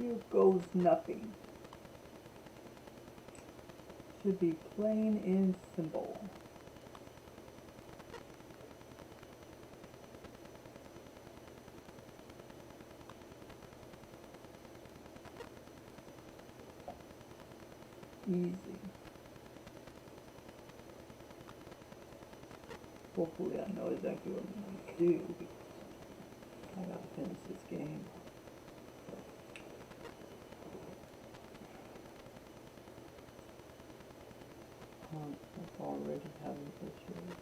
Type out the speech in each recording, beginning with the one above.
Here goes nothing. Should be plain and simple. Easy. Hopefully I know exactly what I'm going to do. I gotta finish this game. I've already having issues.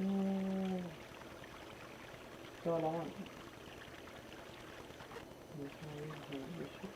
No. What's going on? There's no reason to wish it.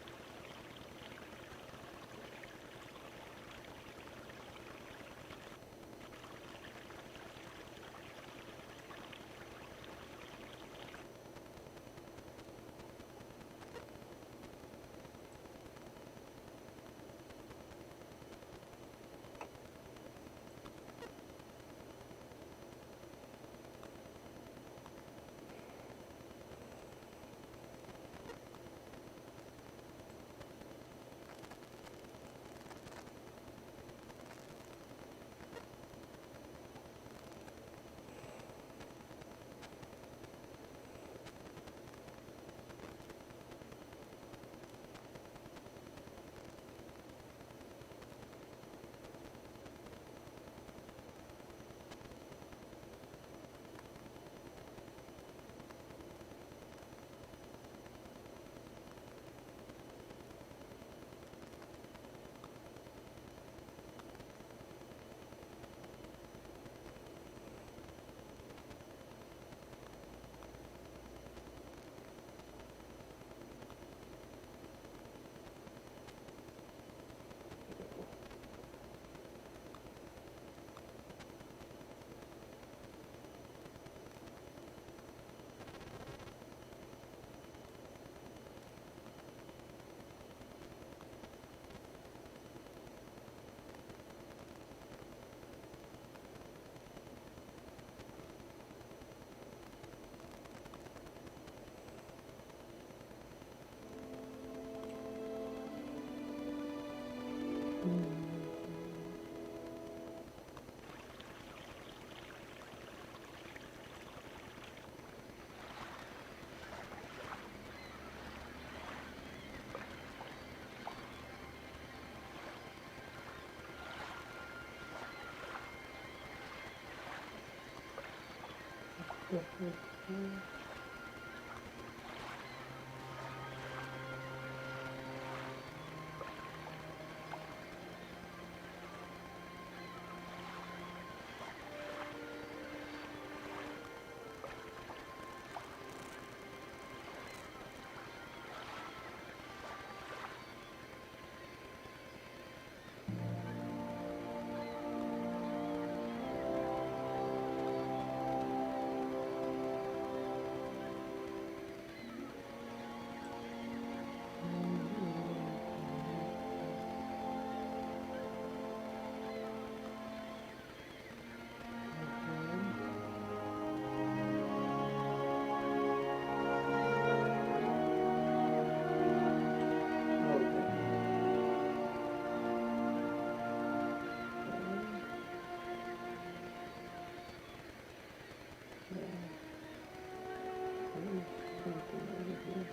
Something over here.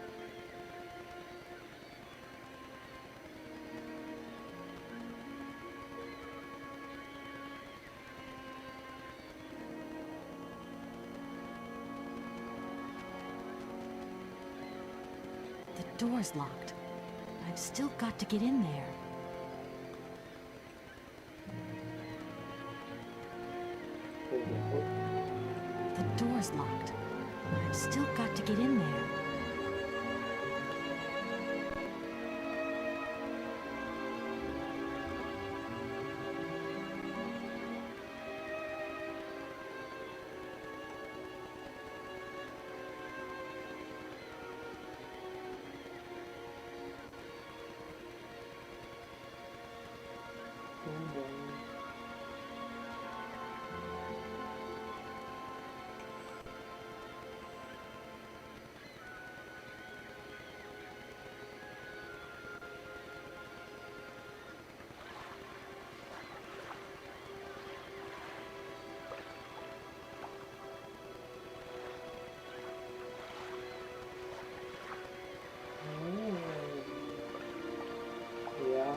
The door's locked. I've still got to get in there. The door's locked. I've still got to get in there. Ja.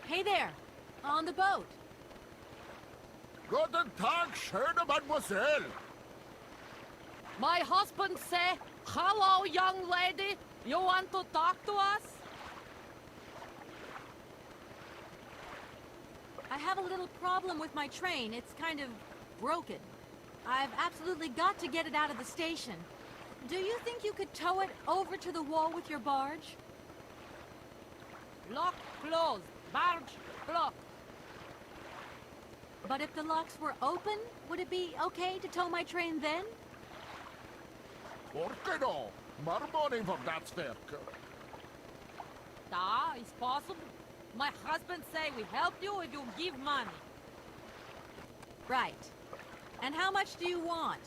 Hey there! On the boat! Guten Tag, schöne Mademoiselle. My husband say, "Hello, young lady. You want to talk to us?" I have a little problem with my train. It's kind of broken. I've absolutely got to get it out of the station. Do you think you could tow it over to the wall with your barge? Lock closed. Barge blocked. But if the locks were open, would it be okay to tow my train then? Por que no? More money for that werk. Da, it's possible. My husband say we help you if you give money. Right. And how much do you want?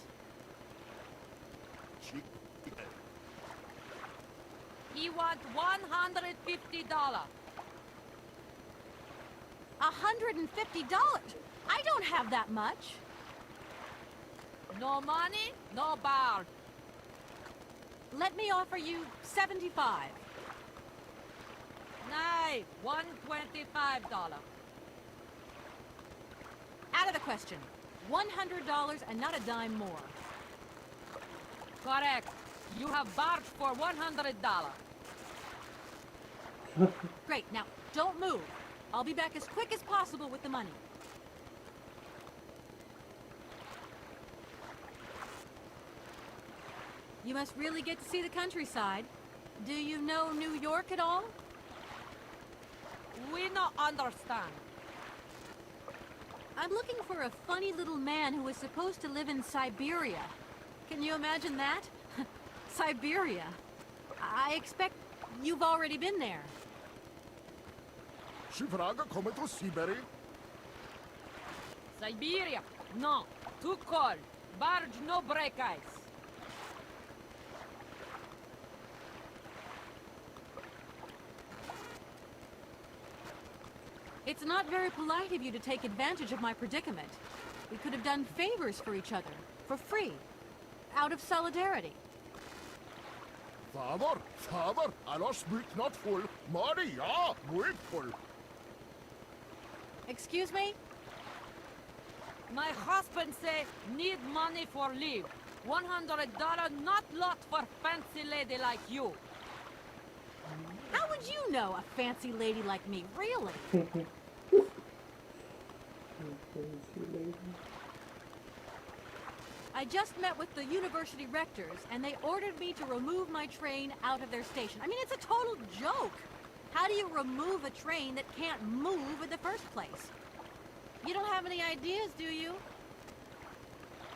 He want $150. $150? I don't have that much. No money, no barge. Let me offer you 75. Nay, $125. Out of the question. $100 and not a dime more. Correct. You have barge for $100. Great. Now, don't move. I'll be back as quick as possible with the money. You must really get to see the countryside. Do you know New York at all? We not understand. I'm looking for a funny little man who is supposed to live in Sybberia. Can you imagine that? Sybberia. I expect you've already been there. Sie vragen komen to Sybberia? Sybberia? No. Too cold. Barge no break ice. It's not very polite of you to take advantage of my predicament. We could have done favors for each other, for free, out of solidarity. Favor, favor, alles moet not full. Money, ja, muy full. Excuse me? My husband say need money for leave. $100 not lot for fancy lady like you. How would you know a fancy lady like me, really? I just met with the university rectors, and they ordered me to remove my train out of their station. I mean, it's a total joke. How do you remove a train that can't move in the first place? You don't have any ideas, do you?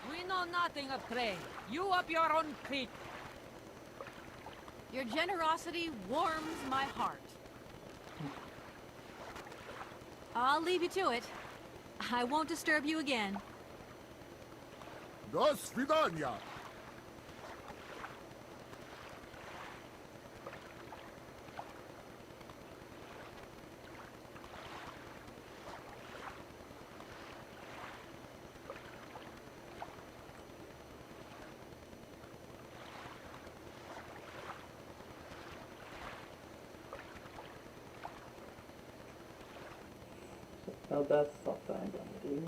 We know nothing of train. You up your own creek. Your generosity warms my heart. I'll leave you to it. I won't disturb you again. До свидания. Now that's something I'm gonna do.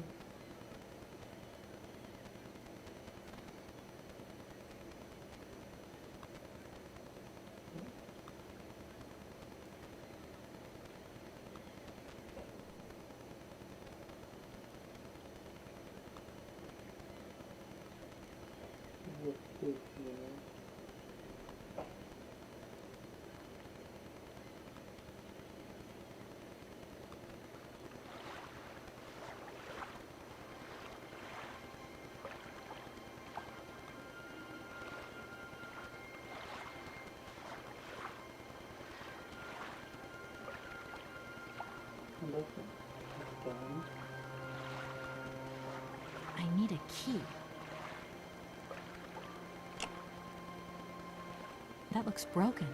Let's see here. Listen, it's done. I need a key. That looks broken.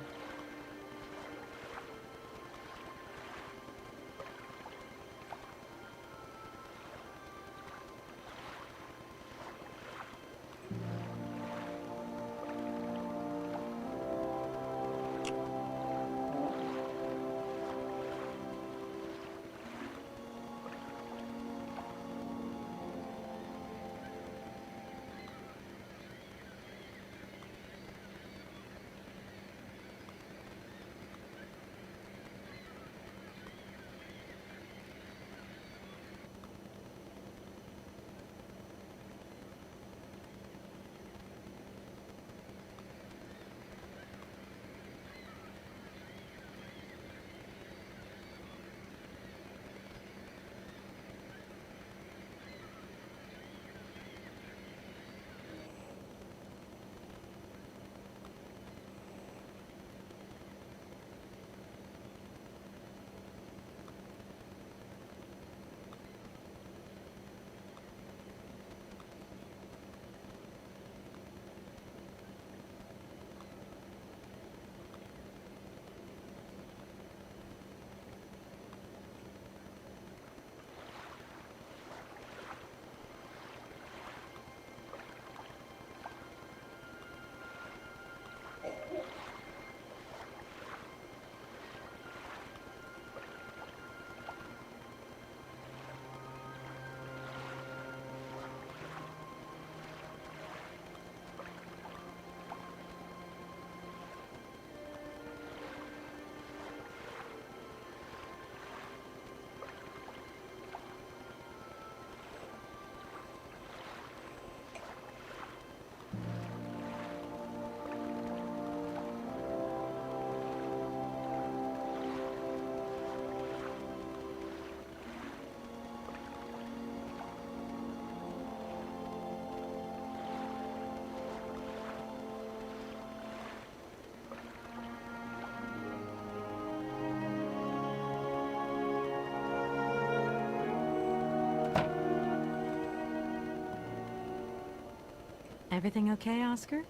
Everything okay, Oscar?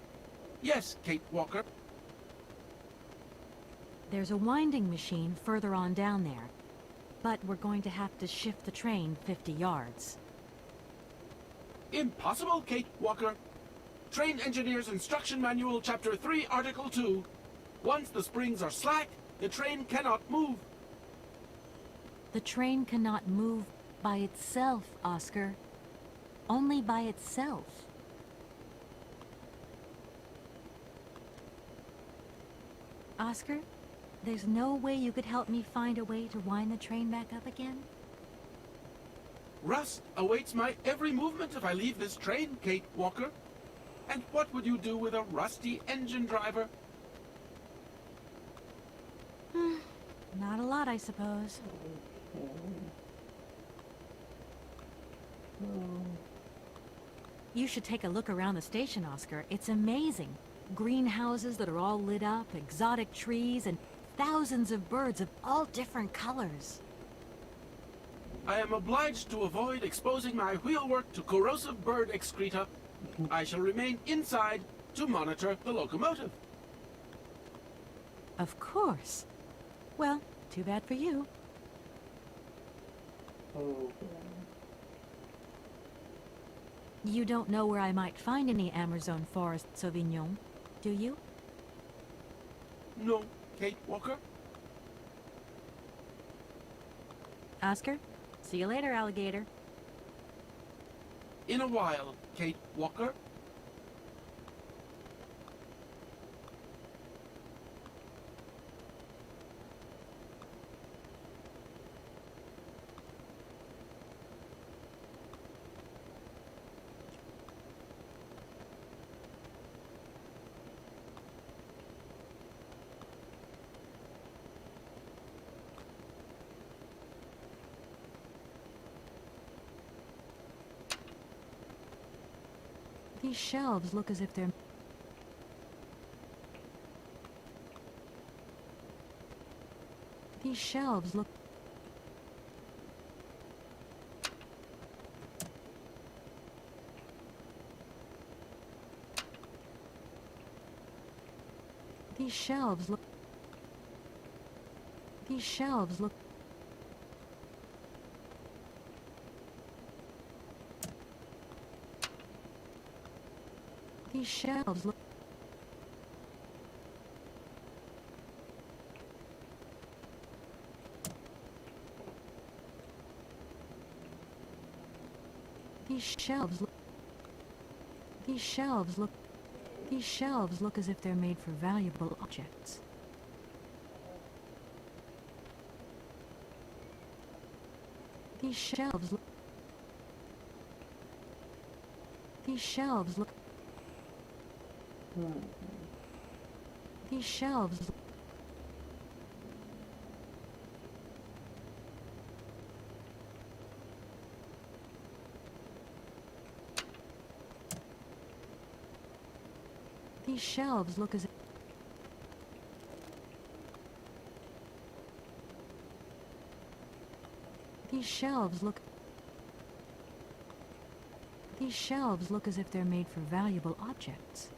Yes, Kate Walker. There's a winding machine further on down there, but we're going to have to shift the train 50 yards. Impossible, Kate Walker. Train Engineer's Instruction Manual, Chapter 3, Article 2. Once the springs are slack, the train cannot move. The train cannot move by itself, Oscar. Only by itself. Oscar, there's no way you could help me find a way to wind the train back up again? Rust awaits my every movement if I leave this train, Kate Walker. And what would you do with a rusty engine driver? Not a lot, I suppose. Okay. So, You should take a look around the station, Oscar. It's amazing. Greenhouses that are all lit up, exotic trees, and thousands of birds of all different colors. I am obliged to avoid exposing my wheelwork to corrosive bird excreta. I shall remain inside to monitor the locomotive. Of course. Well, too bad for you. okay. You don't know where I might find any Amazon forest Sauvignon, do you? No, Kate Walker. Oscar, See you later, alligator. In a while, Kate Walker. These shelves look as if they're... These shelves look... These shelves look... These shelves look... These shelves look... These shelves look... These shelves look... These shelves look as if they're made for valuable objects. These shelves look... These shelves look... These shelves look... These shelves look as if... These shelves look... These shelves look as if they're made for valuable objects.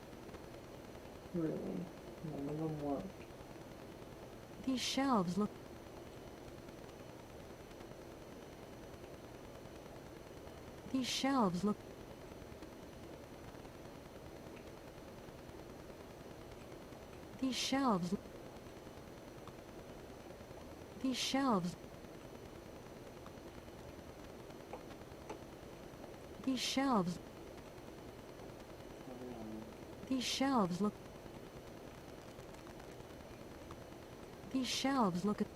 Really? None of them work. These shelves look... These shelves look... These shelves... These shelves... These shelves... These shelves look... These shelves look at...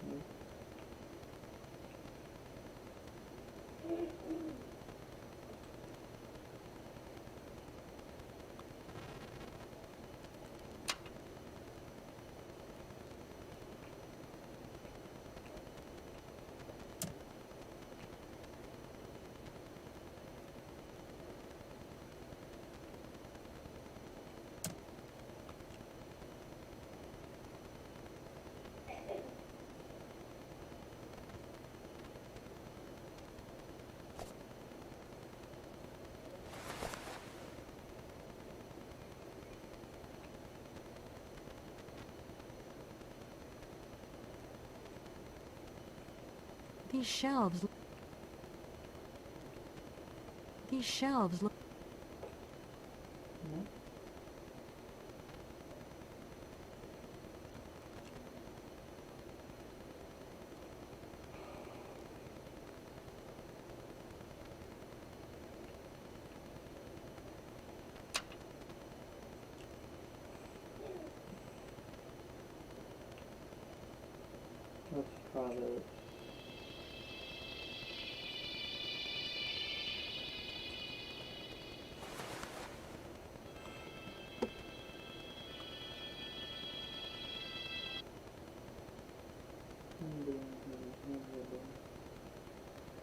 These shelves... These shelves look... Let's try this.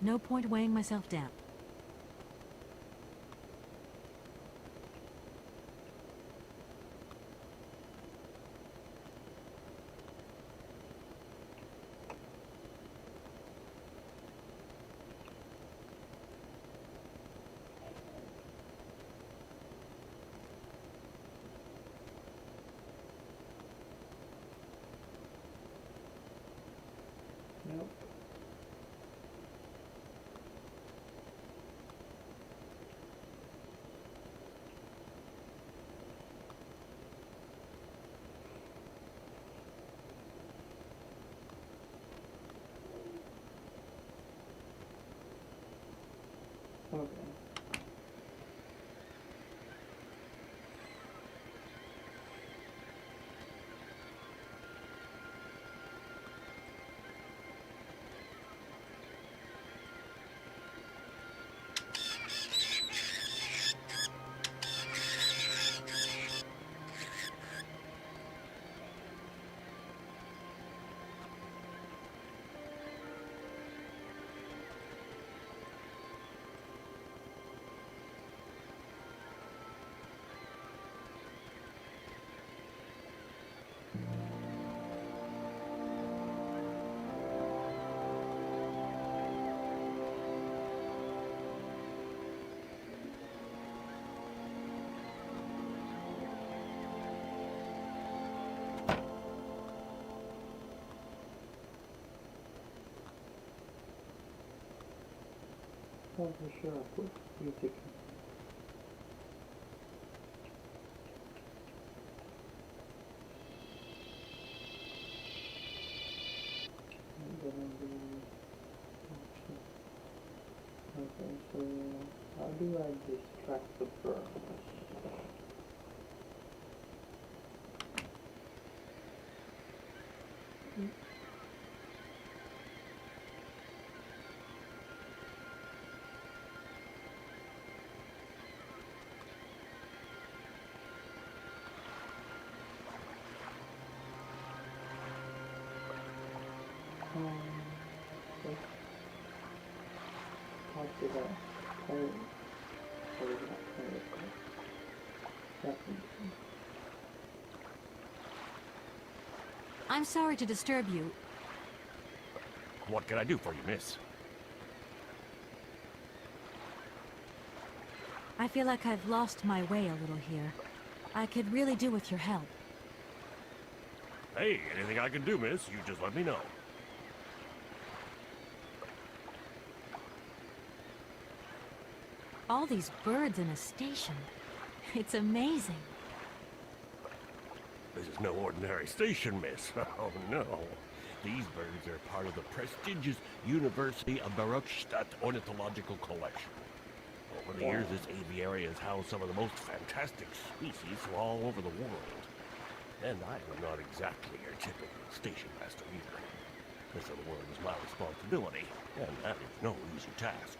No point weighing myself down. Nope. thought for sure I put music. And then I'm doing option. Okay, so how do I distract the bird? Okay. How did I play it? Or did I play it? Definitely. I'm sorry to disturb you. What can I do for you, miss? I feel like I've lost my way a little here. I could really do with your help. Hey, anything I can do, miss, you just let me know. All these birds in a station. It's amazing. This is no ordinary station, miss. Oh, no. These birds are part of the prestigious University of Barockstadt Ornithological Collection. Over the years, this aviary has housed some of the most fantastic species from all over the world. And I am not exactly your typical station master either. This of the world is my responsibility, and that is no easy task.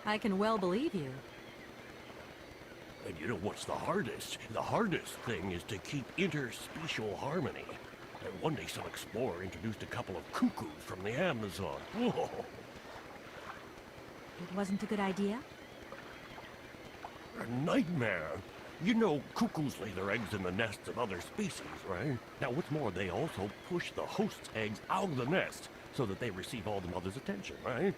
I can well believe you. And you know what's the hardest? The hardest thing is to keep interspecial harmony. And one day some explorer introduced a couple of cuckoos from the Amazon. Whoa! It wasn't a good idea? A nightmare. You know, cuckoos lay their eggs in the nests of other species, right? Now, what's more, they also push the host's eggs out of the nest so that they receive all the mother's attention, right?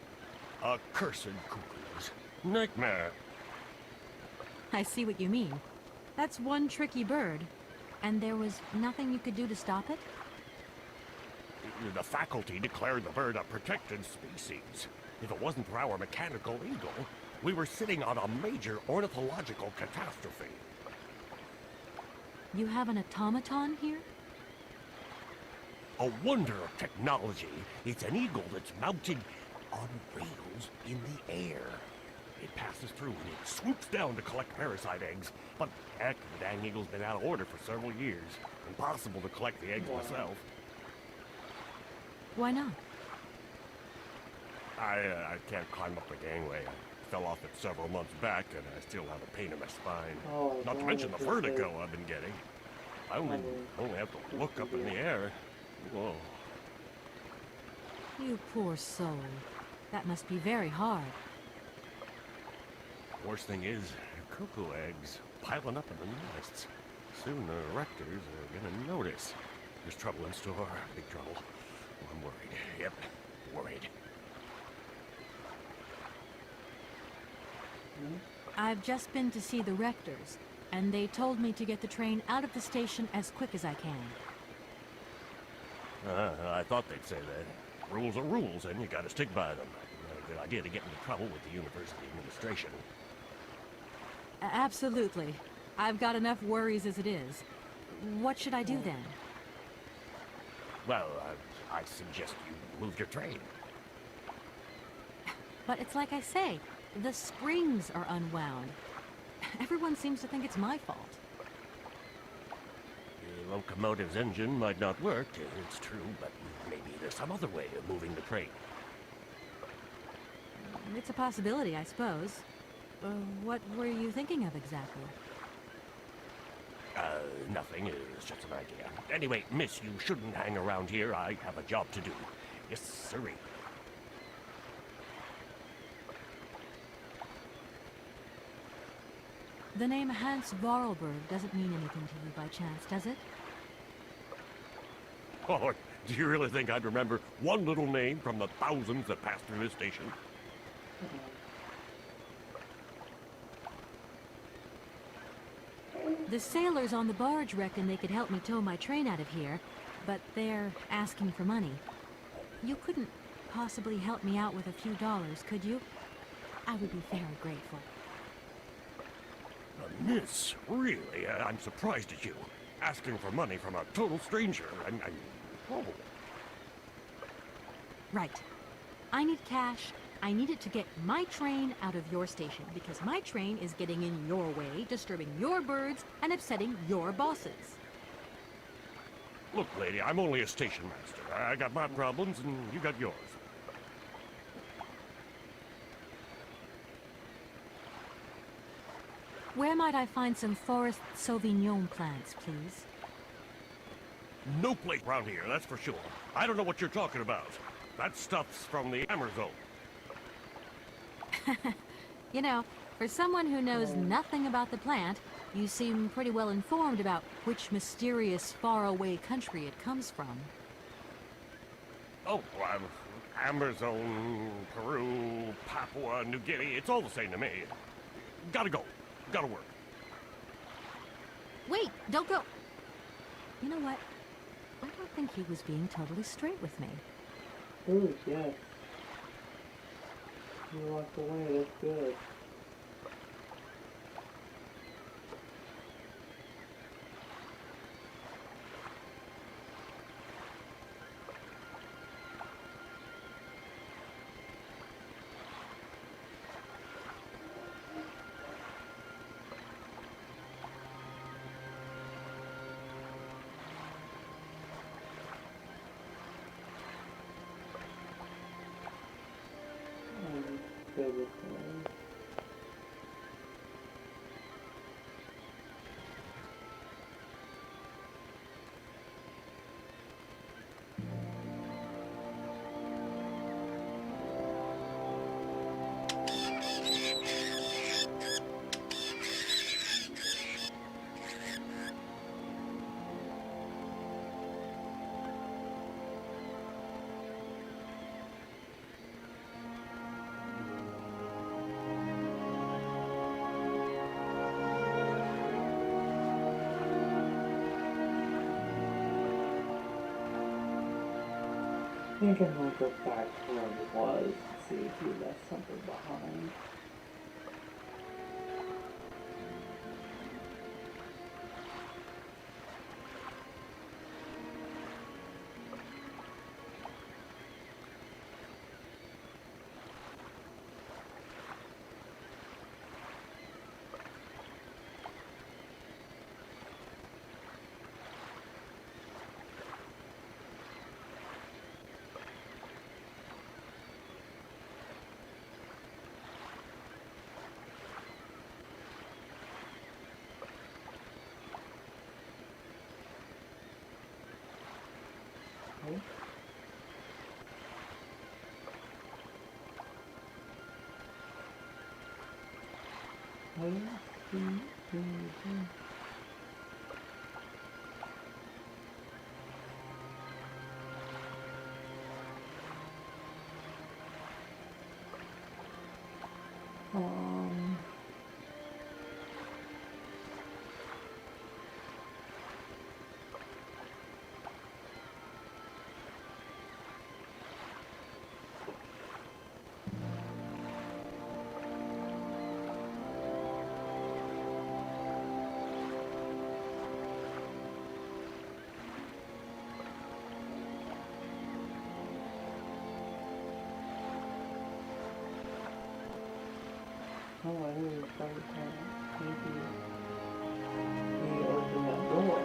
Accursed cuckoos. Nightmare. I see what you mean. That's one tricky bird. And there was nothing you could do to stop it? The faculty declared the bird a protected species. If it wasn't for our mechanical eagle, we were sitting on a major ornithological catastrophe. You have an automaton here? A wonder of technology. It's an eagle that's mounted on rails in the air. It passes through and it swoops down to collect parasite eggs. But heck, the dang eagle's been out of order for several years. Impossible to collect the eggs myself. Why not? I can't climb up the gangway. I fell off it several months back and I still have a pain in my spine. Oh, Not to mention the vertigo I've been getting. I only have to look up in the air. Whoa. You poor soul. That must be very hard. Worst thing is, cuckoo eggs piling up in the nests. Soon the rectors are gonna notice. There's trouble in store, big trouble. I'm worried. Yep, worried. I've just been to see the rectors, and they told me to get the train out of the station as quick as I can. I thought they'd say that. Rules are rules, and you gotta stick by them. Not a good idea to get into trouble with the university administration. Absolutely. I've got enough worries as it is. What should I do then? Well, I suggest you move your train. But it's like I say, the springs are unwound. Everyone seems to think it's my fault. The locomotive's engine might not work, it's true, but maybe there's some other way of moving the train. It's a possibility, I suppose. What were you thinking of exactly? Nothing. It's just an idea. Anyway, miss, you shouldn't hang around here. I have a job to do. Yes, sirree. The name Hans Vorarlberg doesn't mean anything to you by chance, does it? Oh, do you really think I'd remember one little name from the thousands that pass through this station? The sailors on the barge reckon they could help me tow my train out of here, but they're asking for money. You couldn't possibly help me out with a few dollars, could you? I would be very grateful. Miss, really, I'm surprised at you. Asking for money from a total stranger. Oh. Right. I need cash. I need it to get my train out of your station, because my train is getting in your way, disturbing your birds, and upsetting your bosses. Look, lady, I'm only a station master. I got my problems, and you got yours. Where might I find some forest Sauvignon plants, please? No place around here, that's for sure. I don't know what you're talking about. That stuff's from the Amazon. You know, for someone who knows nothing about the plant, you seem pretty well informed about which mysterious faraway country it comes from. Oh, Amazon, Peru, Papua New Guinea, it's all the same to me. Gotta go. Gotta work. Wait, don't go. You know what? I don't think he was being totally straight with me. Ooh, yes. You walked away, that's good. Everything. I think I might go back to where he was and see if he left something behind. Okay. I see anything. Um, oh, I didn't find that. Maybe he opened that door.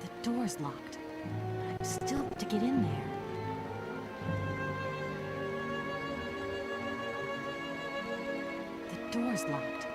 The door's locked. I'm still to get in there. The door's locked.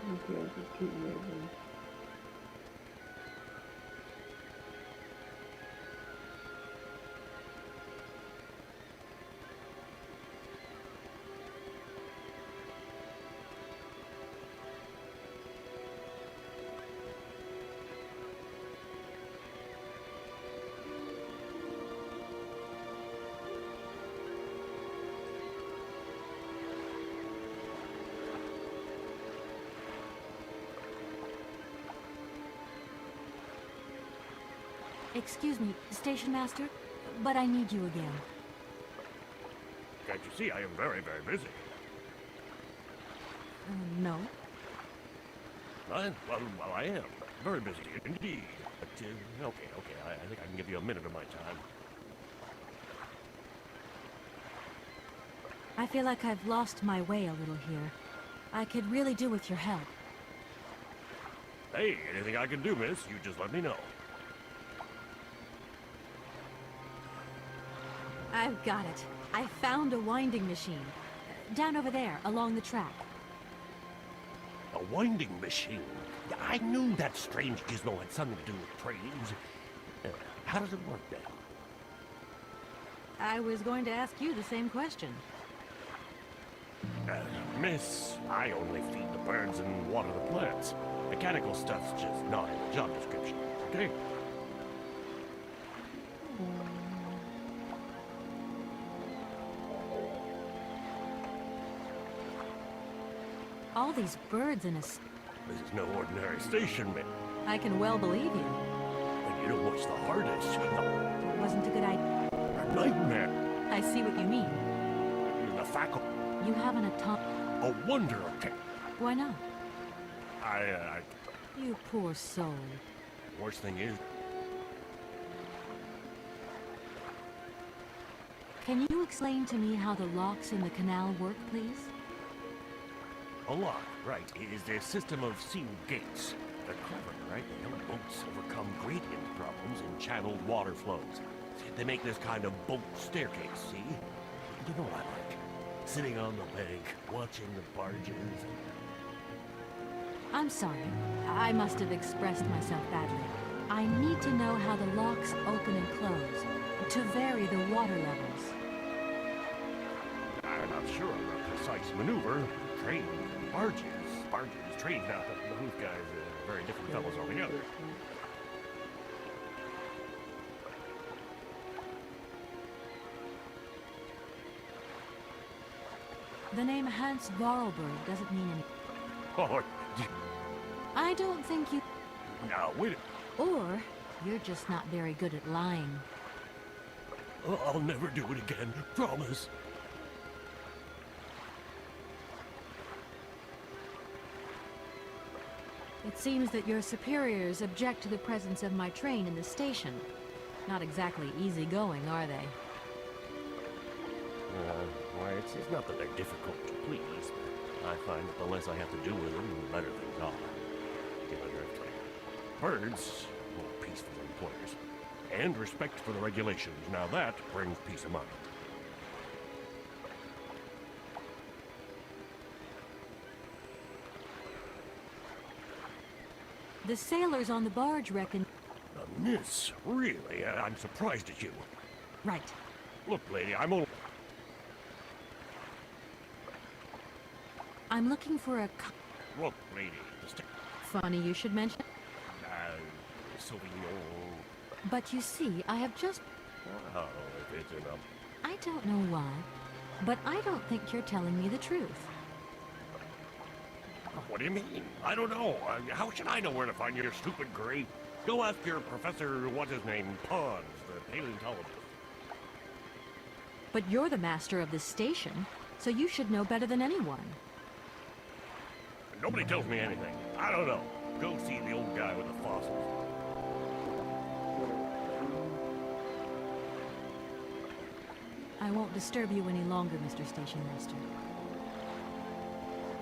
Okay, I'll just keep moving. Excuse me, Station Master, but I need you again. Can't you see I am very, very busy? No. Well, I am. Very busy indeed. But, okay, I think I can give you a minute of my time. I feel like I've lost my way a little here. I could really do with your help. Hey, anything I can do, miss, you just let me know. I've got it. I found a winding machine. Down over there, along the track. A winding machine? I knew that strange gizmo had something to do with trains. How does it work then? I was going to ask you the same question. Miss, I only feed the birds and water the plants. Mechanical stuff's just not in the job description, okay? All these birds in a... This is no ordinary station, man. I can well believe you. And you know what's the hardest? It wasn't a good idea. A nightmare. I see what you mean. The faculty. You haven't a ton... A wonder of tech. Why not? I... You poor soul. Worst thing is... Can you explain to me how the locks in the canal work, please? A lock, right, is their system of sealed gates. They're clever, right? They help boats overcome gradient problems in channeled water flows. They make this kind of boat staircase, see? You know what I like? Sitting on the bank, watching the barges. I'm sorry. I must have expressed myself badly. I need to know how the locks open and close, to vary the water levels. I'm not sure of a precise maneuver. Trains and barges. Trains, now, those guys are very different fellows altogether. The name Hans Vorarlberg doesn't mean anything. Oh, I don't think you... now, wait a... Or you're just not very good at lying. I'll never do it again, promise. It seems that your superiors object to the presence of my train in the station. Not exactly easygoing, are they? Why, it's not that they're difficult to please. I find that the less I have to do with them, the better things are. Get my drift. Birds, more peaceful employers. And respect for the regulations. Now that brings peace of mind. The sailors on the barge reckon... Miss, really? I'm surprised at you. Right. Look, lady, I'm only... I'm looking for a... Look, lady, just... Funny you should mention... Sauvignon... But you see, I have just... Oh, if it's enough. I don't know why, but I don't think you're telling me the truth. What do you mean? I don't know. How should I know where to find your stupid grape? Go ask your professor, what's his name, Pons, the paleontologist. But you're the master of this station, so you should know better than anyone. Nobody tells me anything. I don't know. Go see the old guy with the fossils. I won't disturb you any longer, Mr. Station Master.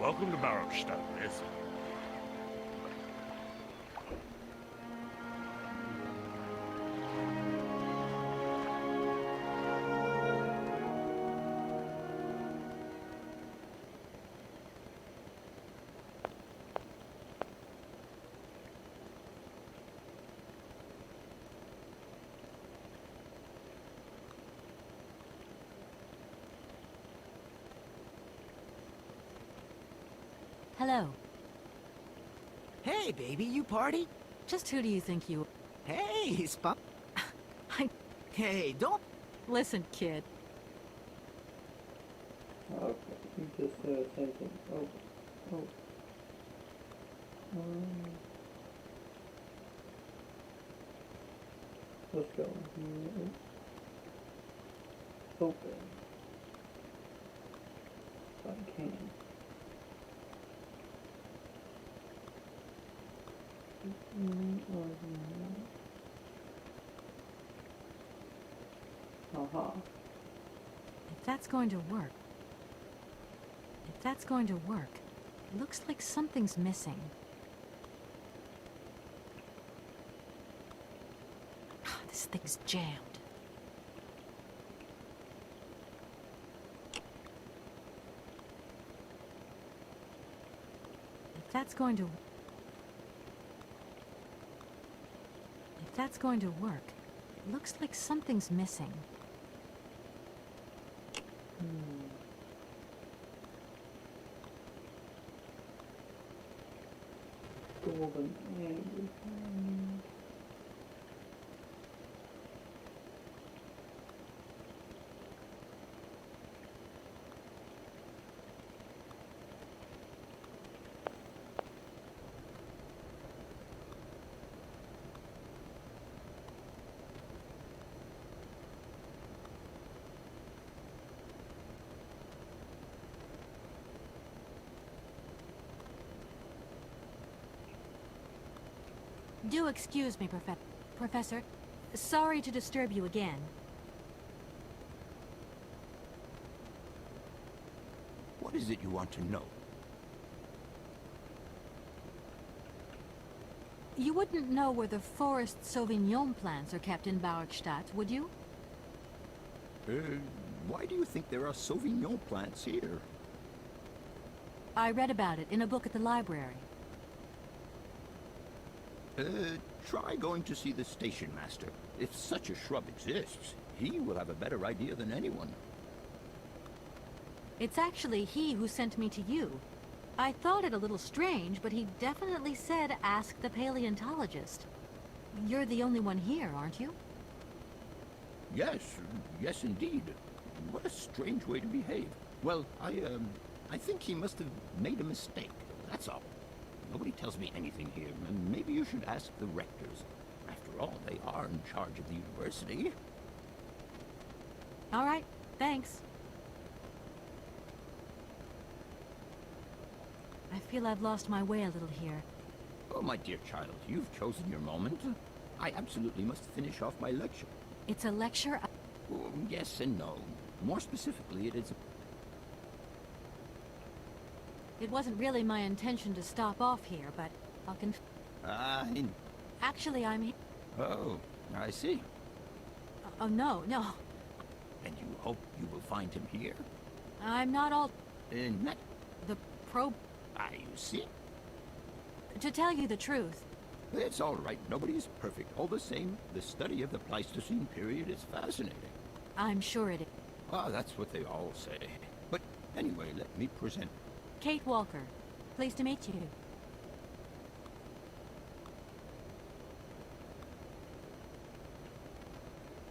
Welcome to Barrowstadt, miss. hello. Hey, baby, you party? Just who do you think you... Hey, Spot. Hey, don't... Listen, kid. Okay, he just said the same thing. Oh. Oh. Let's go. Open. If I can. Aha. If that's going to work... If that's going to work, it looks like something's missing. This thing's jammed. If that's going to... If that's going to work, it looks like something's missing. Golden egg. Do excuse me, Professor. Sorry to disturb you again. What is it you want to know? You wouldn't know where the forest Sauvignon plants are kept in Barkstadt, would you? Why do you think there are Sauvignon plants here? I read about it in a book at the library. Try going to see the station master. If such a shrub exists, he will have a better idea than anyone. It's actually he who sent me to you. I thought it a little strange, but he definitely said ask the paleontologist. You're the only one here, aren't you? Yes indeed. What a strange way to behave. Well, I think he must have made a mistake, that's all. Nobody tells me anything here, and maybe you should ask the rectors. After all, they are in charge of the university. All right, thanks. I feel I've lost my way a little here. Oh, my dear child, you've chosen your moment. I absolutely must finish off my lecture. It's a lecture? Oh, yes and no. More specifically, it is a... It wasn't really my intention to stop off here, but I'll Actually, I'm here. Oh, I see. Oh, no. And you hope you will find him here? I'm not all... Not... The probe... You see? To tell you the truth... It's all right. Nobody is perfect. All the same, the study of the Pleistocene period is fascinating. I'm sure it is. That's what they all say. But anyway, let me present... Kate Walker. Pleased to meet you.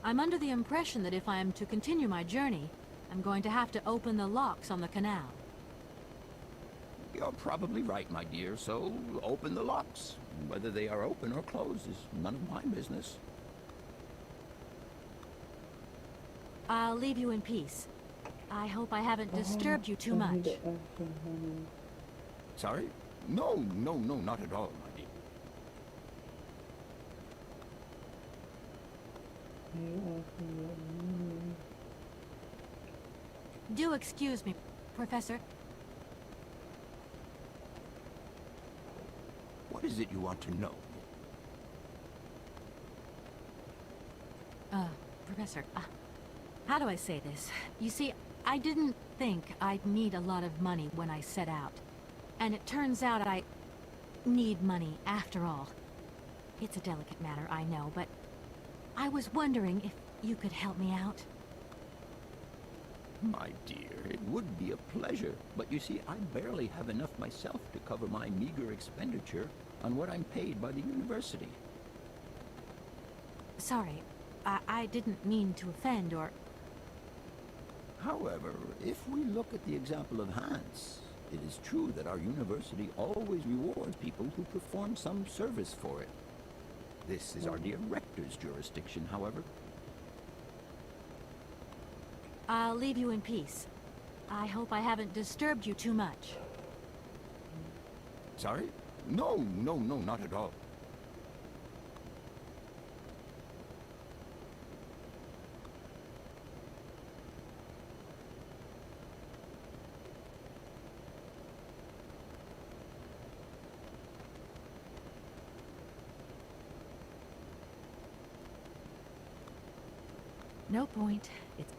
I'm under the impression that if I am to continue my journey, I'm going to have to open the locks on the canal. You're probably right, my dear, so open the locks. Whether they are open or closed is none of my business. I'll leave you in peace. I hope I haven't disturbed you too much. Sorry? No, not at all, my dear. Do excuse me, Professor. What is it you want to know? Professor, how do I say this? You see, I didn't think I'd need a lot of money when I set out. And it turns out I need money after all. It's a delicate matter, I know, but I was wondering if you could help me out. My dear, it would be a pleasure, but you see, I barely have enough myself to cover my meager expenditure on what I'm paid by the university. Sorry, I didn't mean to offend or... However, if we look at the example of Hans, it is true that our university always rewards people who perform some service for it. This is our dear rector's jurisdiction, however. I'll leave you in peace. I hope I haven't disturbed you too much. Sorry? No, not at all. No point. It's...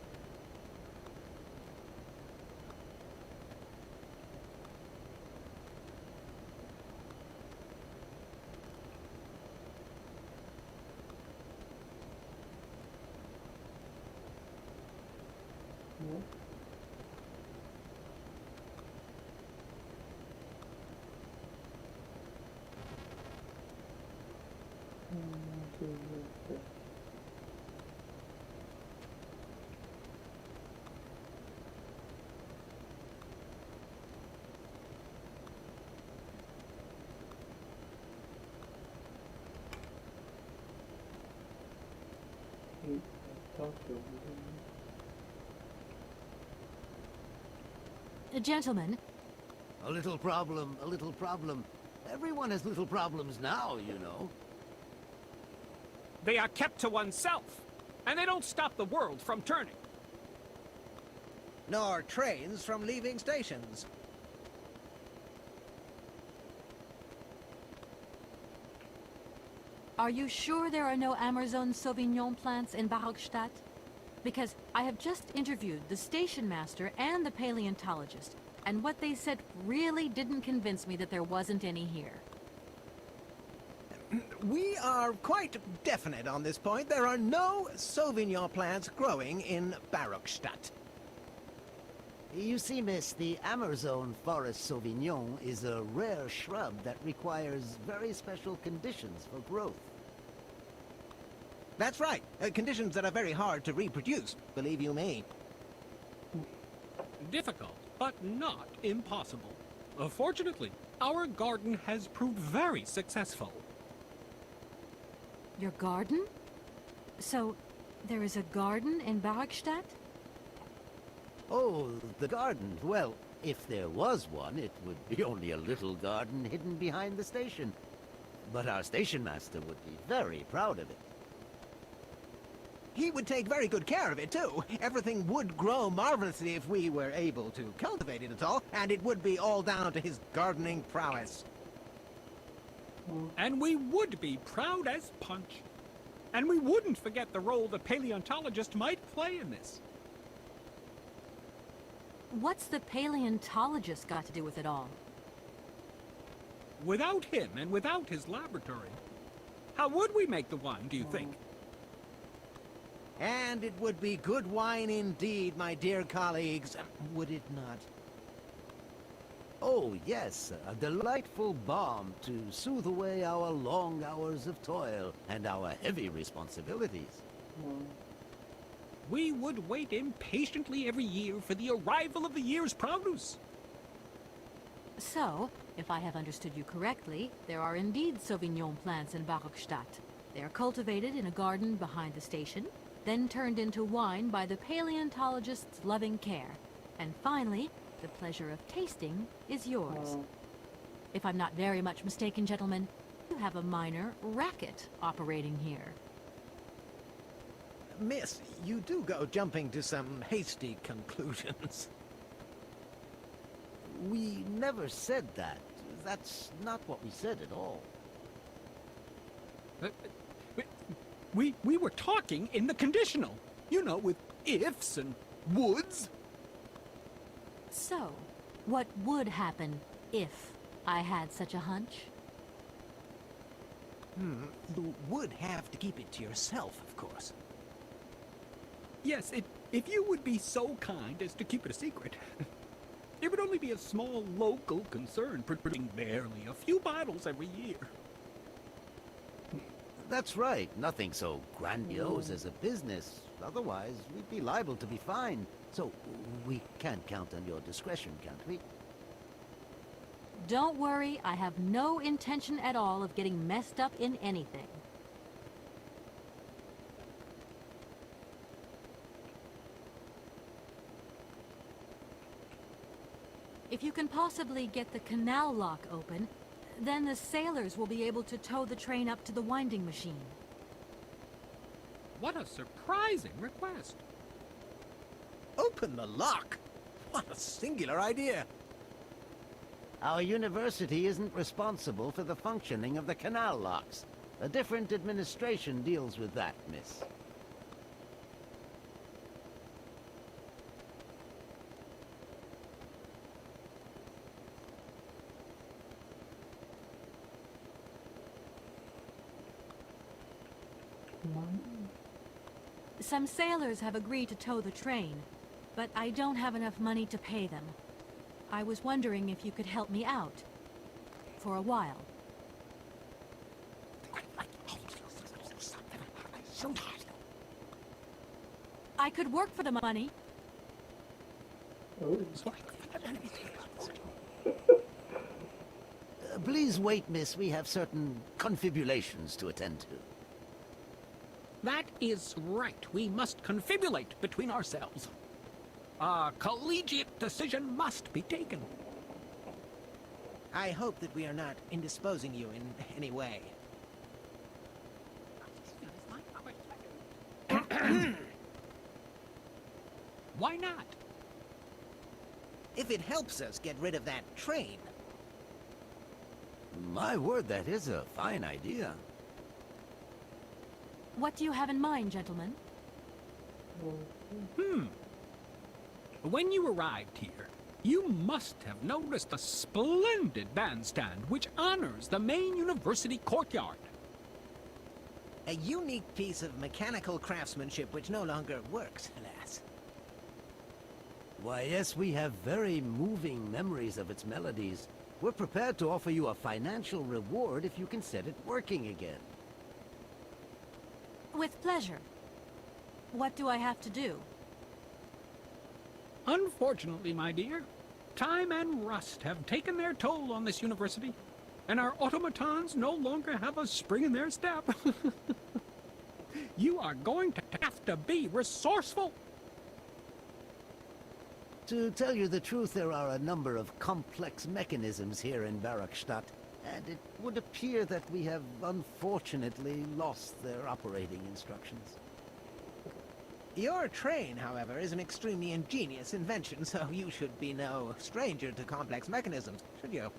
No. Okay. Talk to him. Gentlemen, A little problem, a little problem. Everyone has little problems now, you know. They are kept to oneself, and they don't stop the world from turning. Nor trains from leaving stations. are you sure there are no Amazon Sauvignon plants in Barockstadt? Because I have just interviewed the station master and the paleontologist, and what they said really didn't convince me that there wasn't any here. We are quite definite on this point. There are no Sauvignon plants growing in Barockstadt. You see, miss, the Amazon Forest Sauvignon is a rare shrub that requires very special conditions for growth. That's right. Conditions that are very hard to reproduce, believe you me. Difficult, but not impossible. Fortunately, our garden has proved very successful. Your garden? So, there is a garden in Barockstadt? Oh, the garden. Well, if there was one, it would be only a little garden hidden behind the station. But our station master would be very proud of it. He would take very good care of it, too. Everything would grow marvelously if we were able to cultivate it at all, and it would be all down to his gardening prowess. And we would be proud as punch. And we wouldn't forget the role the paleontologist might play in this. What's the paleontologist got to do with it all? Without him and without his laboratory, how would we make the wine, do you think? And it would be good wine indeed, my dear colleagues, would it not? Oh, yes, a delightful balm to soothe away our long hours of toil and our heavy responsibilities. We would wait impatiently every year for the arrival of the year's produce. So, if I have understood you correctly, there are indeed Sauvignon plants in Barockstadt. They are cultivated in a garden behind the station, then turned into wine by the paleontologist's loving care. And finally, the pleasure of tasting is yours. If I'm not very much mistaken, gentlemen, you have a minor racket operating here. Miss, you do go jumping to some hasty conclusions. We never said that. That's not what we said at all. We were talking in the conditional. You know, with ifs and woulds. So, what would happen if I had such a hunch? You would have to keep it to yourself, of course. Yes, If you would be so kind as to keep it a secret, it would only be a small local concern, producing barely a few bottles every year. That's right. Nothing so grandiose as a business. Otherwise, we'd be liable to be fined. So, we can't count on your discretion, can't we? Don't worry, I have no intention at all of getting messed up in anything. If you can possibly get the canal lock open, then the sailors will be able to tow the train up to the winding machine. What a surprising request. Open the lock? What a singular idea. Our university isn't responsible for the functioning of the canal locks. A different administration deals with that, miss. Some sailors have agreed to tow the train, but I don't have enough money to pay them. I was wondering if you could help me out. For a while. I could work for the money. Oh, Please wait, miss. We have certain confibulations to attend to. That is right. We must confibulate between ourselves. A collegiate decision must be taken. I hope that we are not indisposing you in any way. Why not? If it helps us get rid of that train. My word, that is a fine idea. What do you have in mind, gentlemen? When you arrived here, you must have noticed a splendid bandstand which honors the main university courtyard. A unique piece of mechanical craftsmanship which no longer works, alas. Why, yes, we have very moving memories of its melodies. We're prepared to offer you a financial reward if you can set it working again. With pleasure. What do I have to do? Unfortunately, my dear, time and rust have taken their toll on this university, and our automatons no longer have a spring in their step. You are going to have to be resourceful. To tell you the truth, there are a number of complex mechanisms here in Barakstadt, and it would appear that we have unfortunately lost their operating instructions. Your train, however, is an extremely ingenious invention, so you should be no stranger to complex mechanisms, should you?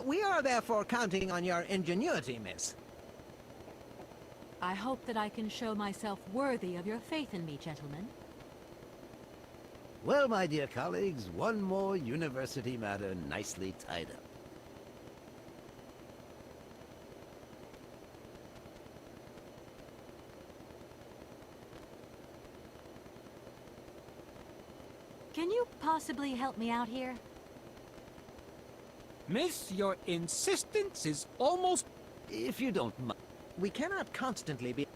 We are therefore counting on your ingenuity, miss. I hope that I can show myself worthy of your faith in me, gentlemen. Well, my dear colleagues, one more university matter nicely tied up. Can you possibly help me out here? Miss, your insistence is almost... If you don't mind. We cannot constantly be...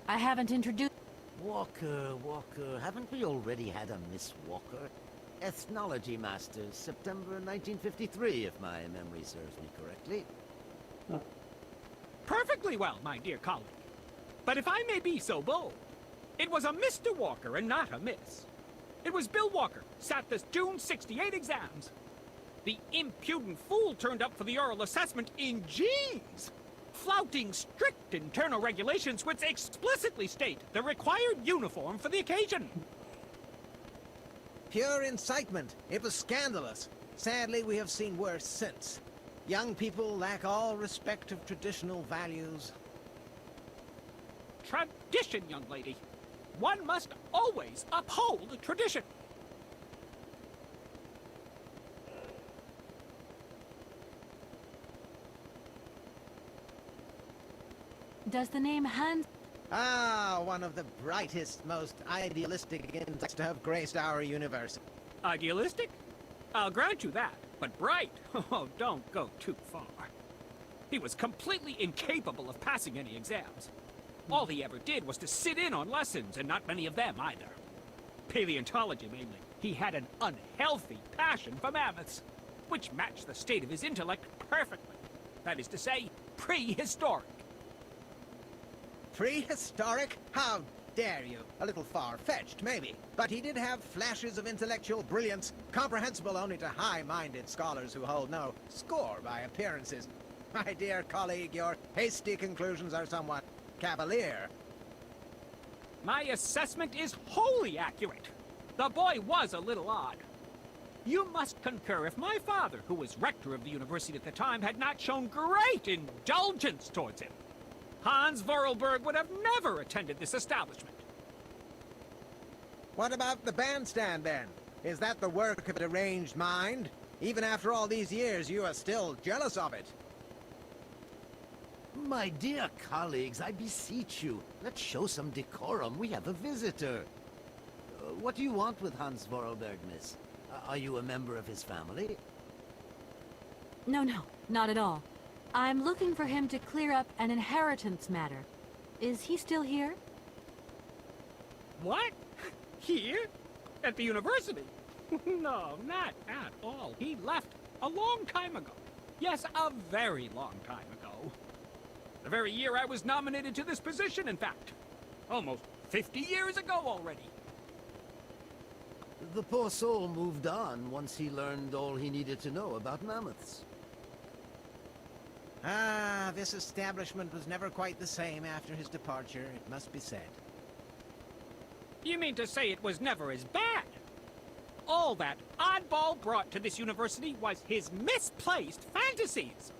I haven't introduced... Walker, haven't we already had a Miss Walker? Ethnology Masters, September 1953, if my memory serves me correctly. Perfectly well, my dear colleague. But if I may be so bold, it was a Mr. Walker and not a Miss. It was Bill Walker, sat the June 68 exams. The impudent fool turned up for the oral assessment in G's, flouting strict internal regulations which explicitly state the required uniform for the occasion. Pure incitement. It was scandalous. Sadly, we have seen worse since. Young people lack all respect of traditional values. Tradition, young lady. One must always uphold tradition. Does the name Hans... Ah, one of the brightest, most idealistic intellects to have graced our universe. Idealistic? I'll grant you that. But bright? Oh, don't go too far. He was completely incapable of passing any exams. All he ever did was to sit in on lessons, and not many of them either. Paleontology, mainly. He had an unhealthy passion for mammoths, which matched the state of his intellect perfectly. That is to say, prehistoric. Prehistoric? How dare you? A little far-fetched, maybe. But he did have flashes of intellectual brilliance, comprehensible only to high-minded scholars who hold no score by appearances. My dear colleague, your hasty conclusions are somewhat cavalier. My assessment is wholly accurate. The boy was a little odd. You must concur if my father, who was rector of the university at the time, had not shown great indulgence towards him. Hans Vorarlberg would have never attended this establishment. What about the bandstand, then? Is that the work of a deranged mind? Even after all these years, you are still jealous of it. My dear colleagues, I beseech you, let's show some decorum. We have a visitor. What do you want with Hans Vorarlberg, miss? Are you a member of his family? No, not at all. I'm looking for him to clear up an inheritance matter. Is he still here? What? Here? At the university? No, not at all. He left a long time ago. Yes, a very long time ago. The very year I was nominated to this position, in fact. Almost 50 years ago already. The poor soul moved on once he learned all he needed to know about mammoths. Ah, this establishment was never quite the same after his departure, it must be said. You mean to say it was never as bad? All that oddball brought to this university was his misplaced fantasies.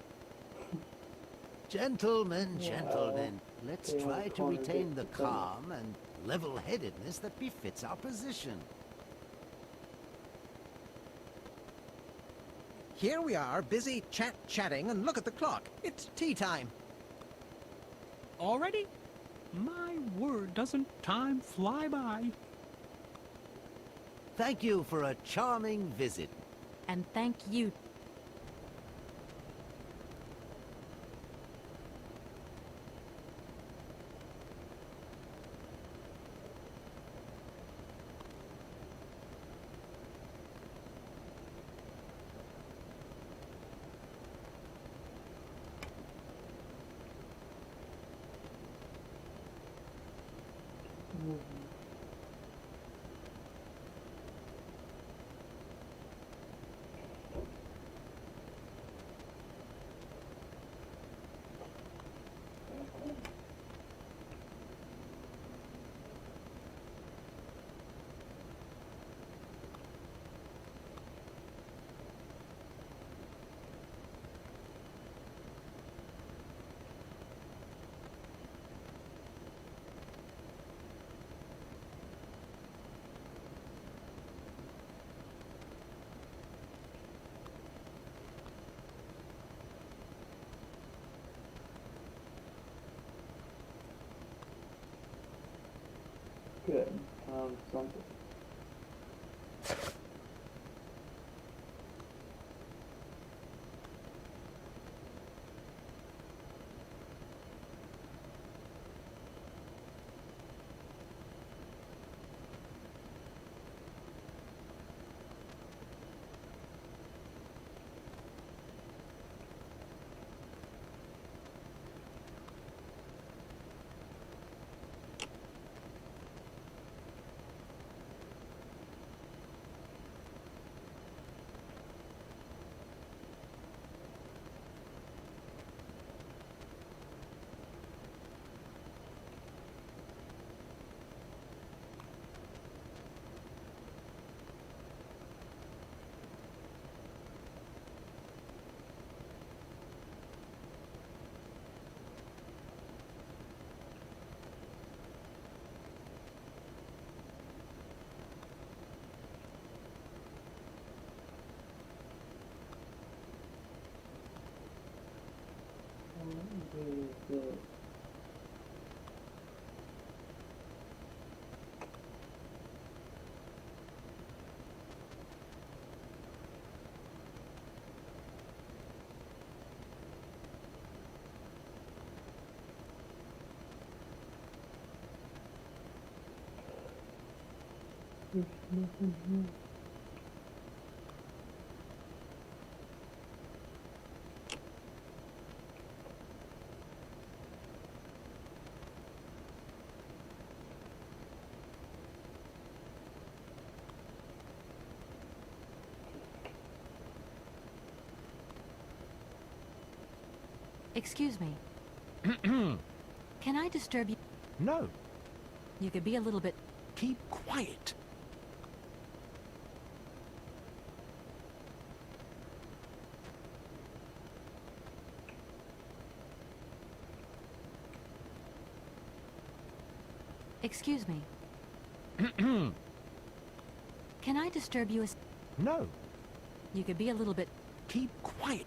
Gentlemen, gentlemen, let's they try are to retain the contradictory. calm and level-headedness that befits our position. Here we are, busy chatting, and look at the clock. It's tea time. Already? My word, doesn't time fly by? Thank you for a charming visit. And thank you. Good. Something. There's nothing here. Excuse me. Can I disturb you? No, You could be a little bit... keep quiet. Excuse me. Can I disturb you? No, You could be a little bit... keep quiet.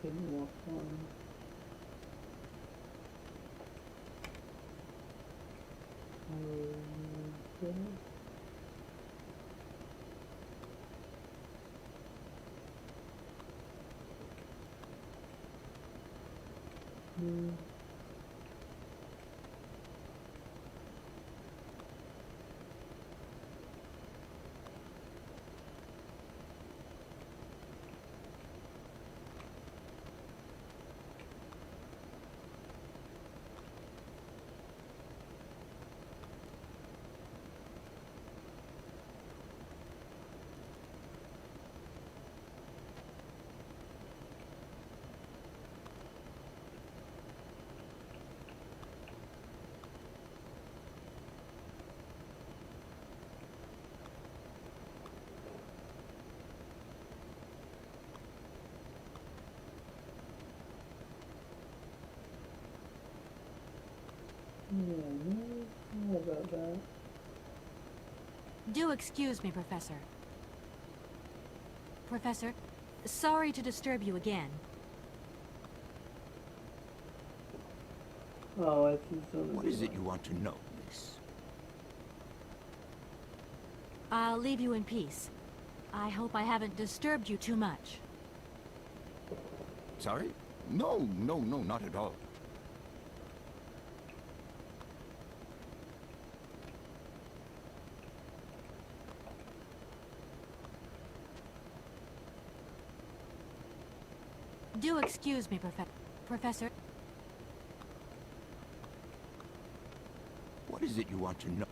Didn't walk on. Okay. Yeah, no about that. Do excuse me, Professor. Professor, sorry to disturb you again. Oh, I see something. What is it you want to know, miss? I'll leave you in peace. I hope I haven't disturbed you too much. Sorry? No, not at all. Do excuse me, Professor. What is it you want to know?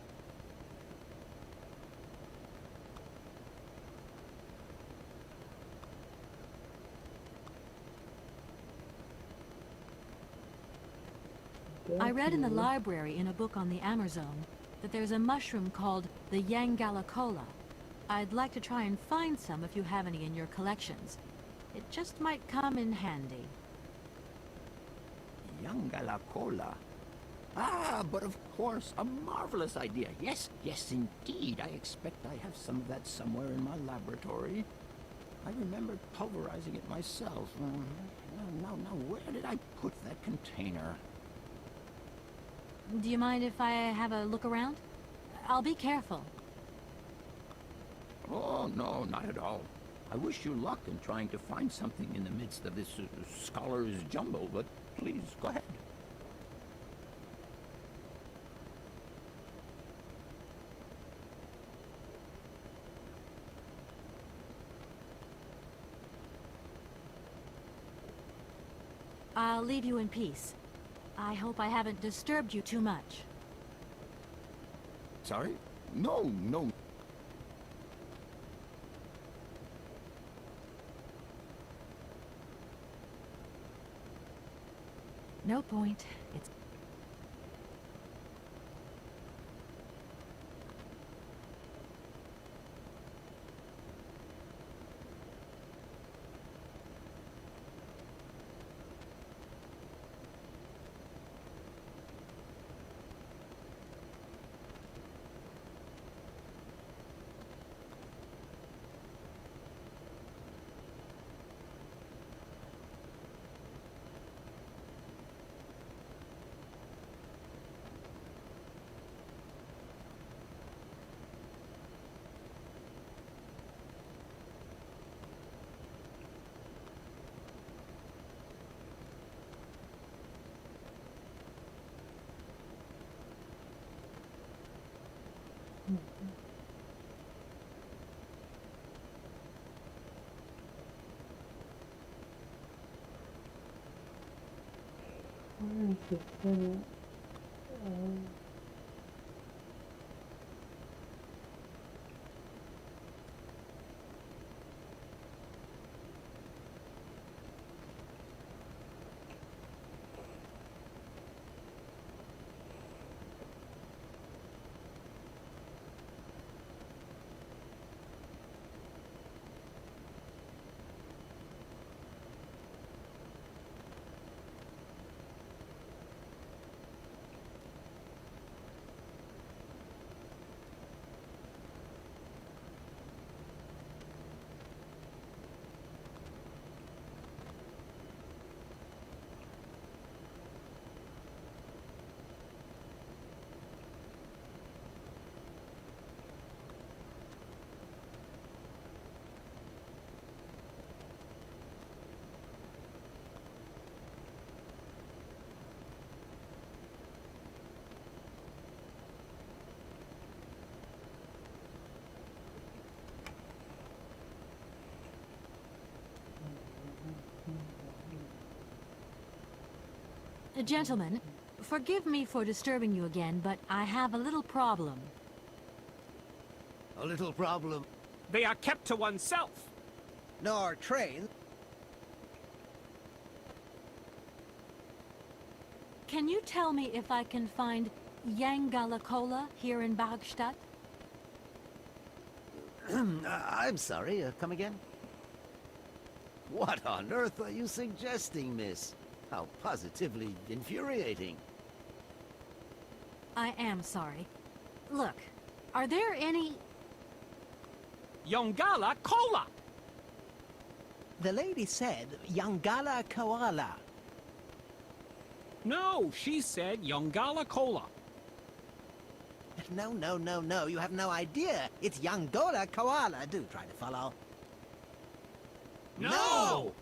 I read in the library in a book on the Amazon that there's a mushroom called the Yangalacola. I'd like to try and find some if you have any in your collections. It just might come in handy. Yangalacola. Ah, but of course, a marvelous idea. Yes, indeed. I expect I have some of that somewhere in my laboratory. I remember pulverizing it myself. Now, where did I put that container? Do you mind if I have a look around? I'll be careful. Oh, no, not at all. I wish you luck in trying to find something in the midst of this scholar's jumble, but please, go ahead. I'll leave you in peace. I hope I haven't disturbed you too much. Sorry? No. No point. It's where is the Senate? Gentlemen, forgive me for disturbing you again, but I have a little problem. A little problem. They are kept to oneself. Nor trains. Can you tell me if I can find Yangala Cola here in Bagstadt? I'm sorry, come again? What on earth are you suggesting, miss? How positively infuriating. I am sorry. Look, are there any... Yongala Cola! The lady said Yangala Koala. No, she said Yongala Cola. No, you have no idea. It's Yangola Koala. Do try to follow. No!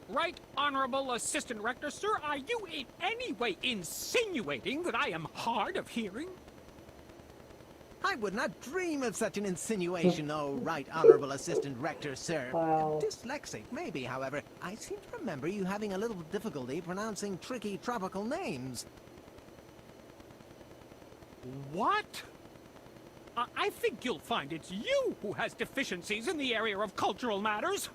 Right Honorable Assistant Rector, sir, are you in any way insinuating that I am hard of hearing? I would not dream of such an insinuation, oh right honorable assistant rector, sir. Wow. Dyslexic, maybe, however. I seem to remember you having a little difficulty pronouncing tricky tropical names. What? I think you'll find it's you who has deficiencies in the area of cultural matters.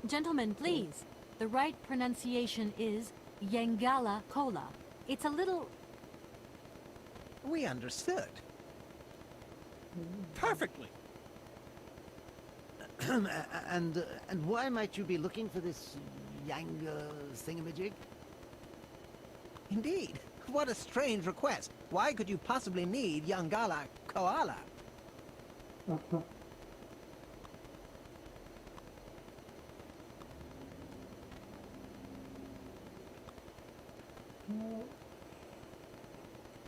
Gentlemen, please. The right pronunciation is Yangala Cola. It's a little... We understood. Perfectly. And why might you be looking for this Yang thingamajig? Indeed. What a strange request. Why could you possibly need Yangala Koala?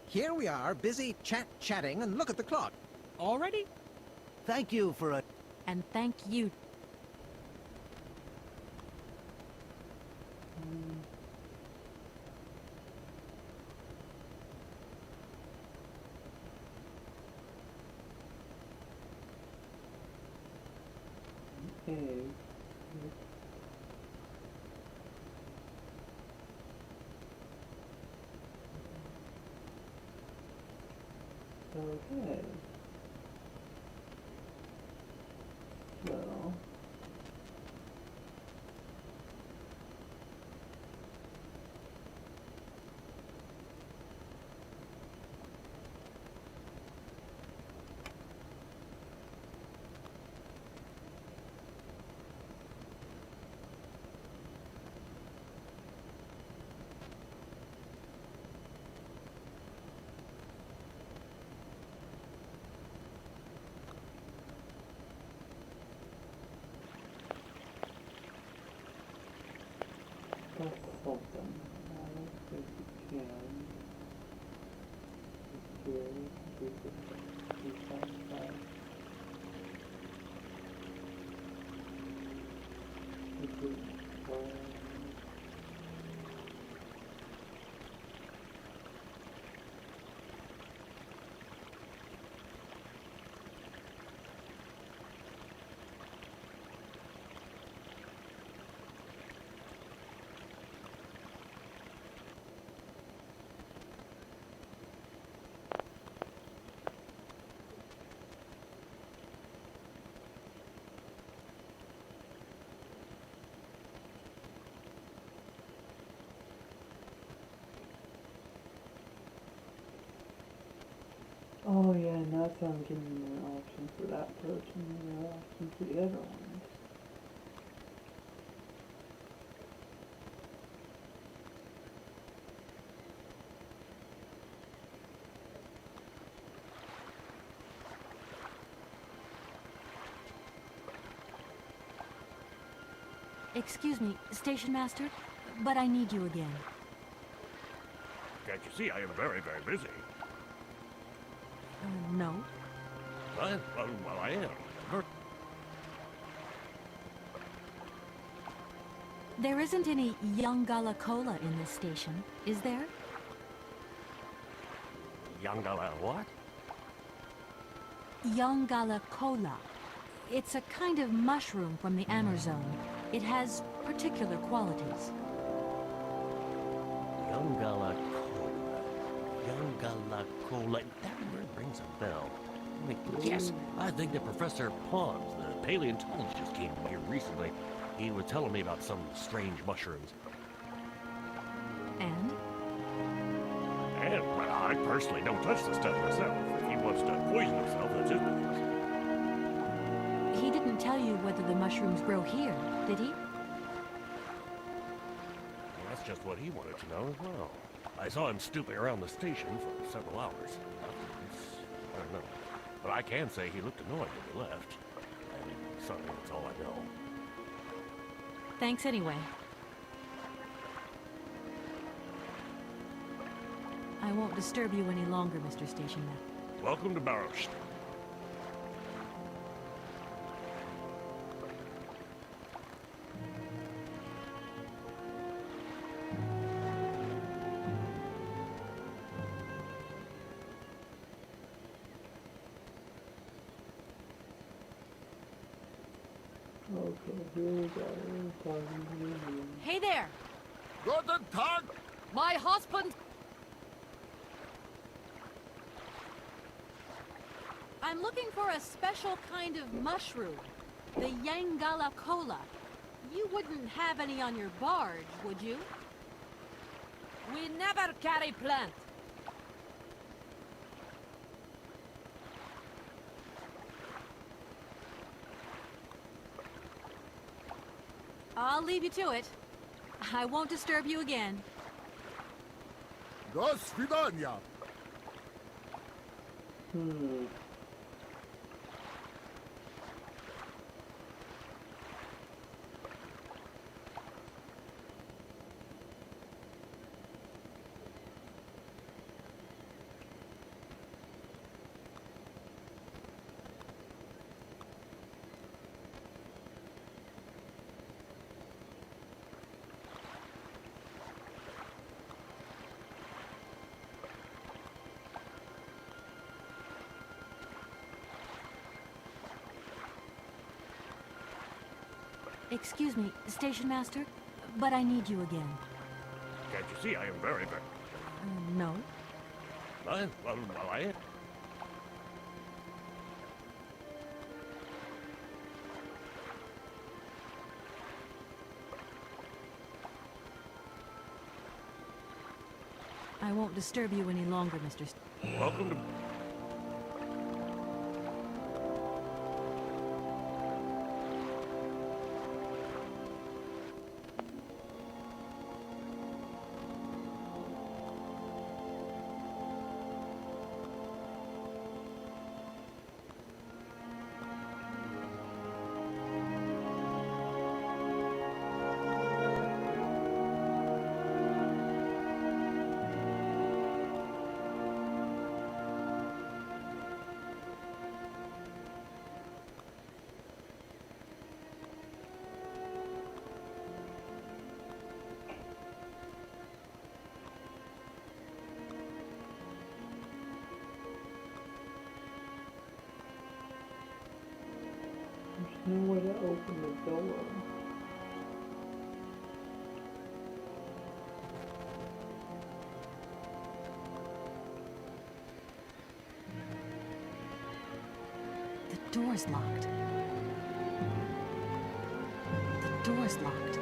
Here we are, busy chatting, and look at the clock. Already? Thank you for a... And thank you. Okay. Okay. So That's something. I don't think you can. Here, do satisfied. Oh yeah, now so I'm giving you an option for that approach and an option for the other one. Excuse me, Station Master, but I need you again. Can't you see I am very, very busy? No. Well, I am. There isn't any young Gala Cola in this station, is there? Yangala what? Young Gala Cola. It's a kind of mushroom from the Amazon. It has particular qualities. Yangala Cola. Yangala Cola. That word rings a bell. Yes, I think that Professor Pons, the paleontologist, came here recently. He was telling me about some strange mushrooms. And? And, well, I personally don't touch the stuff myself. If he wants to poison himself, that's his business. He didn't tell you whether the mushrooms grow here, did he? Well, that's just what he wanted to know as well. I saw him stooping around the station for several hours. I don't know. But I can say he looked annoyed when he left. And so that's all I know. Thanks anyway. I won't disturb you any longer, Mr. Station Master. Welcome to Barrowstadt. Okay, here we go. Hey there! Guten Tag! My husband! I'm looking for a special kind of mushroom. The Yangala Cola. You wouldn't have any on your barge, would you? We never carry plant. I'll leave you to it. I won't disturb you again. До свидания! Excuse me, Station Master, but I need you again. Can't you see I am very, very... No. Well, I am. I won't disturb you any longer, Mr. Welcome to... door. The door's locked. The door's locked.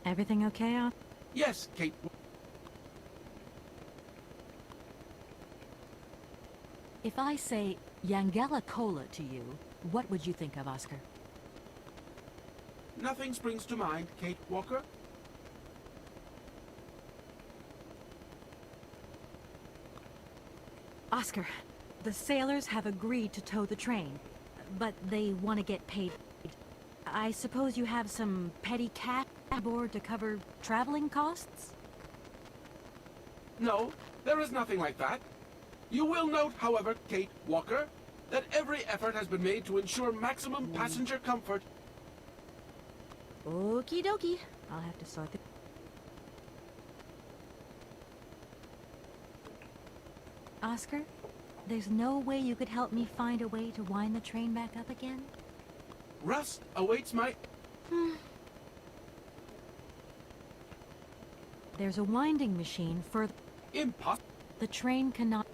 Everything okay, Oscar? Yes, Kate. If I say Yangela Cola to you, what would you think of, Oscar? Nothing springs to mind, Kate Walker. Oscar, the sailors have agreed to tow the train, but they want to get paid. I suppose you have some petty cash aboard to cover traveling costs? No, there is nothing like that. You will note, however, Kate Walker, that every effort has been made to ensure maximum passenger comfort. Okie dokie. I'll have to sort the... Oscar, there's no way you could help me find a way to wind the train back up again? Rust awaits my... There's a winding machine further... Impossible. The train cannot...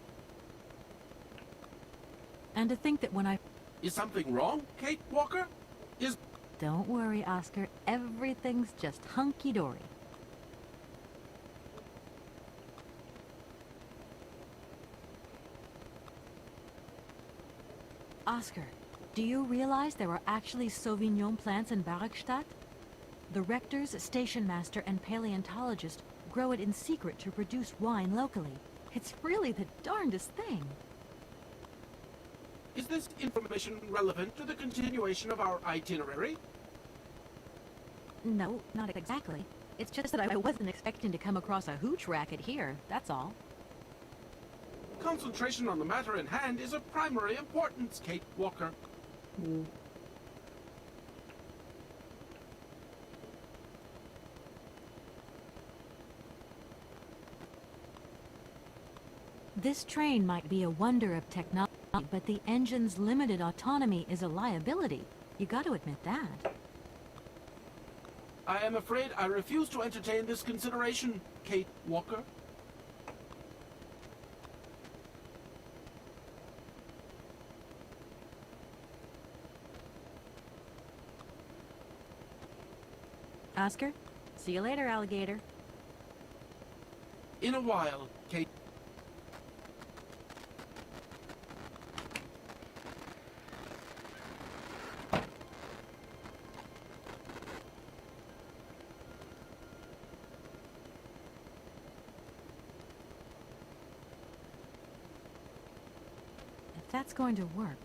And to think that when I... Is something wrong, Kate Walker? Is... Don't worry, Oscar. Everything's just hunky-dory. Oscar, do you realize there are actually Sauvignon plants in Barrackstadt? The rectors, station master, and paleontologist grow it in secret to produce wine locally. It's really the darndest thing. Is this information relevant to the continuation of our itinerary? No, not exactly. It's just that I wasn't expecting to come across a hooch racket here, that's all. Concentration on the matter in hand is of primary importance, Kate Walker. This train might be a wonder of technology, but the engine's limited autonomy is a liability. You got to admit that. I am afraid I refuse to entertain this consideration, Kate Walker. Oscar, see you later, alligator. In a while, Kate. If that's going to work.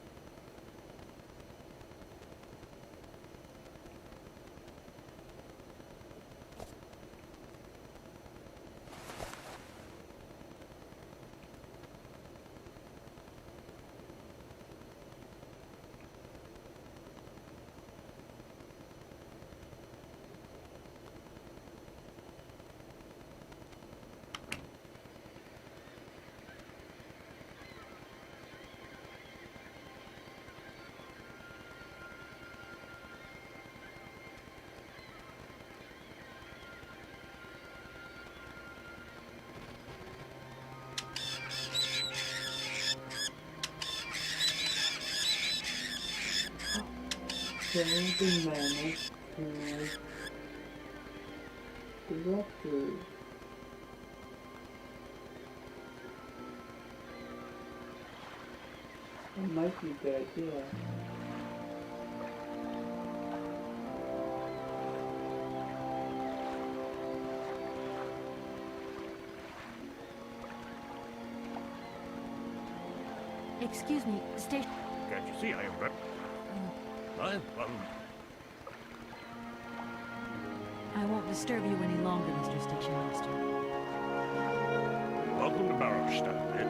the manage to directors. That might be a good idea. Excuse me, station. Can't you see I am ready? I won't disturb you any longer, Mr. Station Master. Welcome to Barrowstadt, eh?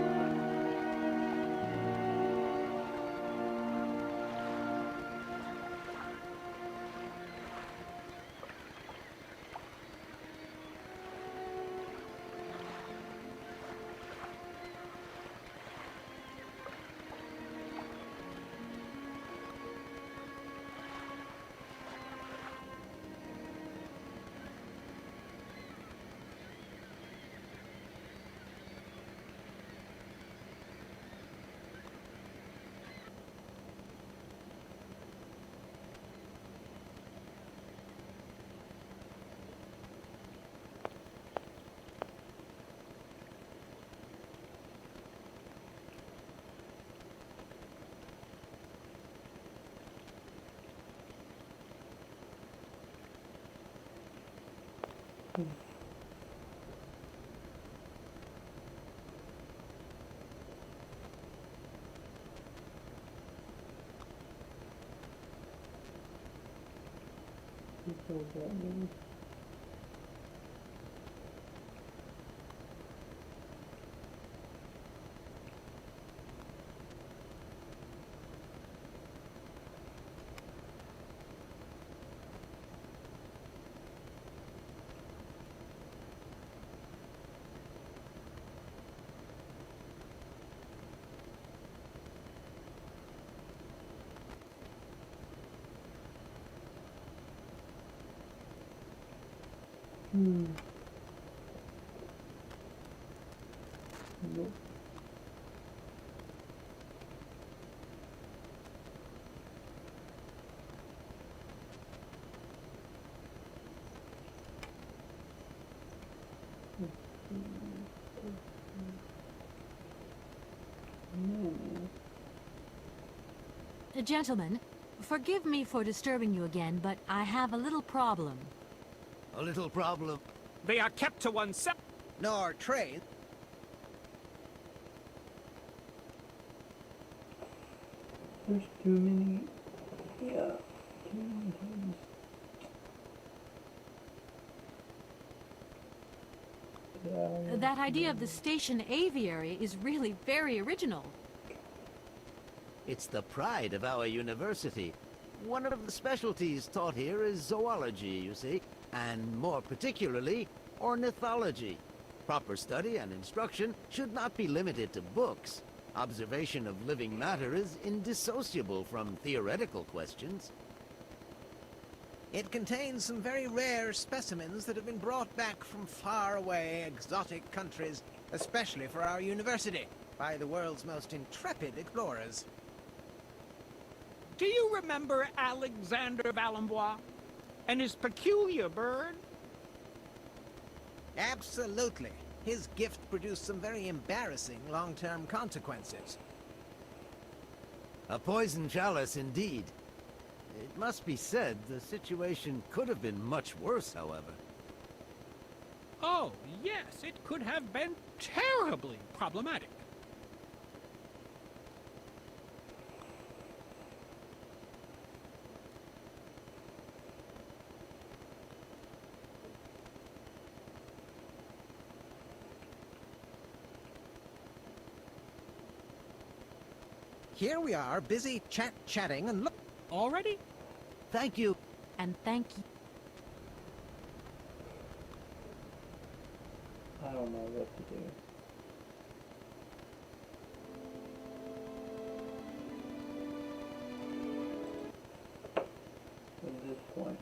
People that means nope. Gentlemen, forgive me for disturbing you again, but I have a little problem. A little problem. They are kept to oneself. Nor train. There's too many. Yeah, too many things. That idea of the station aviary is really very original. It's the pride of our university. One of the specialties taught here is zoology, you see, and more particularly, ornithology. Proper study and instruction should not be limited to books. Observation of living matter is indissociable from theoretical questions. It contains some very rare specimens that have been brought back from faraway, exotic countries, especially for our university, by the world's most intrepid explorers. Do you remember Alexander Valenbois and his peculiar bird? Absolutely. His gift produced some very embarrassing long-term consequences. A poison chalice indeed. It must be said, the situation could have been much worse, however. Oh, yes, it could have been terribly problematic. Here we are, busy chatting, and look... Already? Thank you. And thank you. I don't know what to do. At this point.